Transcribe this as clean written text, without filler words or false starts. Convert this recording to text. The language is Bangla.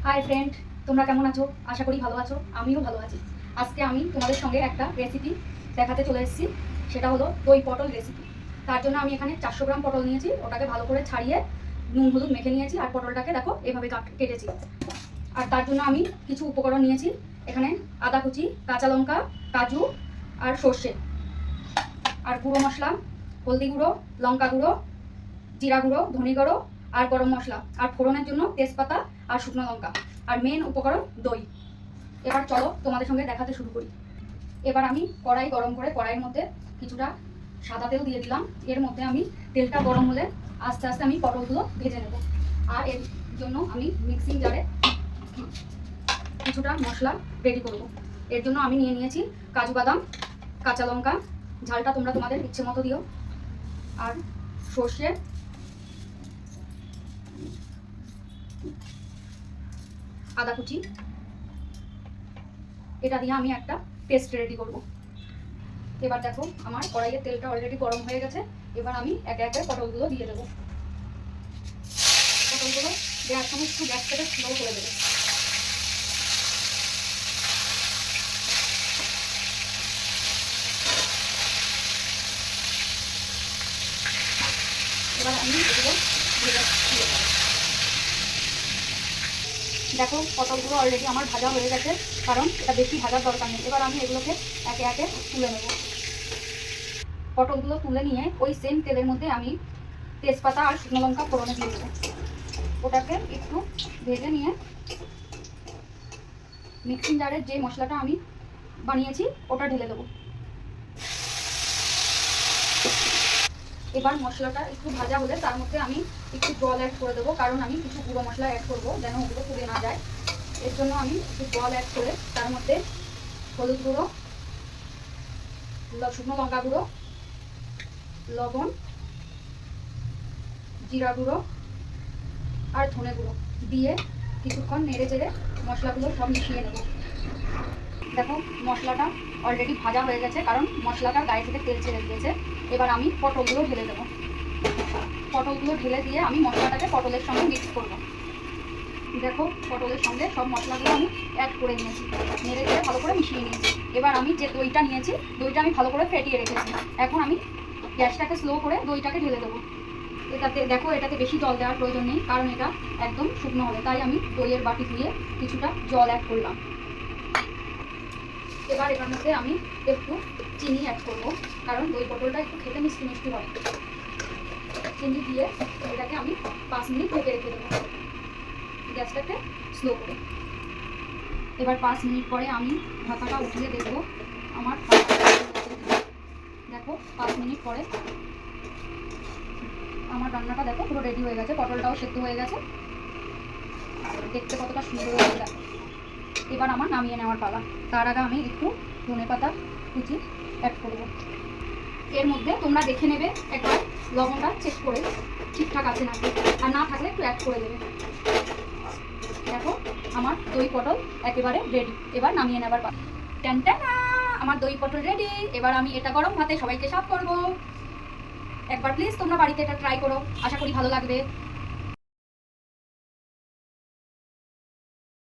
হাই ফ্রেন্ড, তোমরা কেমন আছো? আশা করি ভালো আছো। আমিও ভালো আছি। আজকে আমি তোমাদের সঙ্গে একটা রেসিপি দেখাতে চলে এসেছি। সেটা হলো দই পটল রেসিপি। তার জন্য আমি এখানে 400 গ্রাম পটল নিয়েছি। ওটাকে ভালো করে ছাড়িয়ে নুন হলুদ মেখে নিয়েছি। আর পটলটাকে দেখো এভাবে কেটেছি। আর তার জন্য আমি কিছু উপকরণ নিয়েছি। এখানে আদা কুচি, কাঁচা লঙ্কা, কাজু আর সর্ষে, আর গুঁড়ো মশলা, হলদি গুঁড়ো, লঙ্কা গুঁড়ো, জিরা গুঁড়ো, ধনে গুঁড়ো আর গরম মশলা, আর ফোড়নের জন্য তেজপাতা আর শুকনো লঙ্কা, আর মেন উপকরণ দই। এবার চলো তোমাদের সঙ্গে দেখাতে শুরু করি। এবার আমি কড়াই গরম করে কড়াইয়ের মধ্যে কিছুটা সাদা তেল দিয়ে দিলাম। এর মধ্যে আমি তেলটা গরম হলে আস্তে আস্তে আমি পটলগুলো ভেজে নেব। আর এর জন্য আমি মিক্সিং জারে কিছুটা মশলা রেডি করব। এর জন্য আমি নিয়ে নিয়েছি কাজু বাদাম, কাঁচা লঙ্কা, ঝালটা তোমরা তোমাদের ইচ্ছে মতো দিও, আর সর্ষে, আদা কুচি। এটা দিয়ে আমি একটা পেস্ট রেডি করব। এবার দেখো আমার কড়াইয়ের তেলটা অলরেডি গরম হয়ে গেছে। এবার আমি একে একে পটলগুলো দিয়ে দেবো। পটলগুলো দেওয়ার সময় একটু গ্যাসটাকে স্লো করে দেবো। এবার আমি এগুলো দেখো পটলগুলো অলরেডি আমার ভাজা হয়ে গেছে, কারণ এটা বেশি ভাজার দরকার নেই। এবার আমি এগুলোকে একে একে তুলে নেব। পটলগুলো তুলে নিয়ে ওই সেম তেলের মধ্যে আমি তেজপাতা আর শুকনো লঙ্কা ফোড়নে দিয়ে দেবো। ওটাকে একটু ভেজে নিয়ে মিক্সিং জারের যে মশলাটা আমি বানিয়েছি ওটা ঢেলে দেবো। এবার মশলাটা একটু ভাজা হলে তার মধ্যে আমি একটু জল অ্যাড করে দেবো, কারণ আমি কিছু গুঁড়ো মশলা অ্যাড করবো যেন ওগুলো পুড়ে না যায়। এর জন্য আমি একটু জল অ্যাড করে তার মধ্যে হলুদ গুঁড়ো, শুকনো লঙ্কা গুঁড়ো, লবণ, জিরা গুঁড়ো আর ধনে গুঁড়ো দিয়ে কিছুক্ষণ নেড়ে চেড়ে মশলাগুলো সব মিশিয়ে নেব। দেখো মশলাটা অলরেডি ভাজা হয়ে গেছে, কারণ মশলাটা গায়ে থেকে তেল ছেড়ে দিয়েছে। এবার আমি পটলগুলো ঢেলে দেবো। পটলগুলো ঢেলে দিয়ে আমি মশলাটাকে পটলের সঙ্গে মিক্স করব। দেখো পটলের সঙ্গে সব মশলাগুলো আমি অ্যাড করে নিয়েছি, নেড়ে চেড়ে ভালো করে মিশিয়ে নিয়েছি। এবার আমি যে দইটা নিয়েছি, দইটা আমি ভালো করে ফেটিয়ে রেখেছি। এখন আমি গ্যাসটাকে স্লো করে দইটাকে ঢেলে দেবো। এটাতে দেখো এটাতে বেশি জল দেওয়ার প্রয়োজন নেই, কারণ এটা একদম শুকনো হবে। তাই আমি দইয়ের বাটি দিয়ে কিছুটা জল অ্যাড করলাম। এবার এটার মধ্যে আমি একটু চিনি অ্যাড করবো, কারণ দই পটলটা একটু খেতে মিষ্টি মিষ্টি হয়। চিনি দিয়ে এটাকে আমি 5 মিনিট ঢেকে রেখে দেবো, গ্যাসটাকে স্লো করে। এবার 5 মিনিট পরে আমি ঢাকাটা উঠিয়ে দেখবো আমার দেখো 5 মিনিট পরে আমার রান্নাটা দেখো পুরো রেডি হয়ে গেছে। পটলটাও সেদ্ধ হয়ে গেছে, দেখতে কতটা সুন্দর হয়েছে দেখো। এবার আমার নামিয়ে নেওয়ার পালা। তার আগে আমি একটু ধনেপাতা কুচি অ্যাড করব। এর মধ্যে তোমরা দেখে নেবে একবার লবণটা চেক করে ঠিকঠাক আছে নাকি, আর না থাকলে একটু অ্যাড করে দেবে। দেখো আমার দই পটল একেবারে রেডি। এবার নামিয়ে নেবার পালা। টান টানা, আমার দই পটল রেডি। এবার আমি এটা গরম ভাতে সবাইকে সার্ভ করব। একবার প্লিজ তোমরা বাড়িতে এটা ট্রাই করো, আশা করি ভালো লাগবে।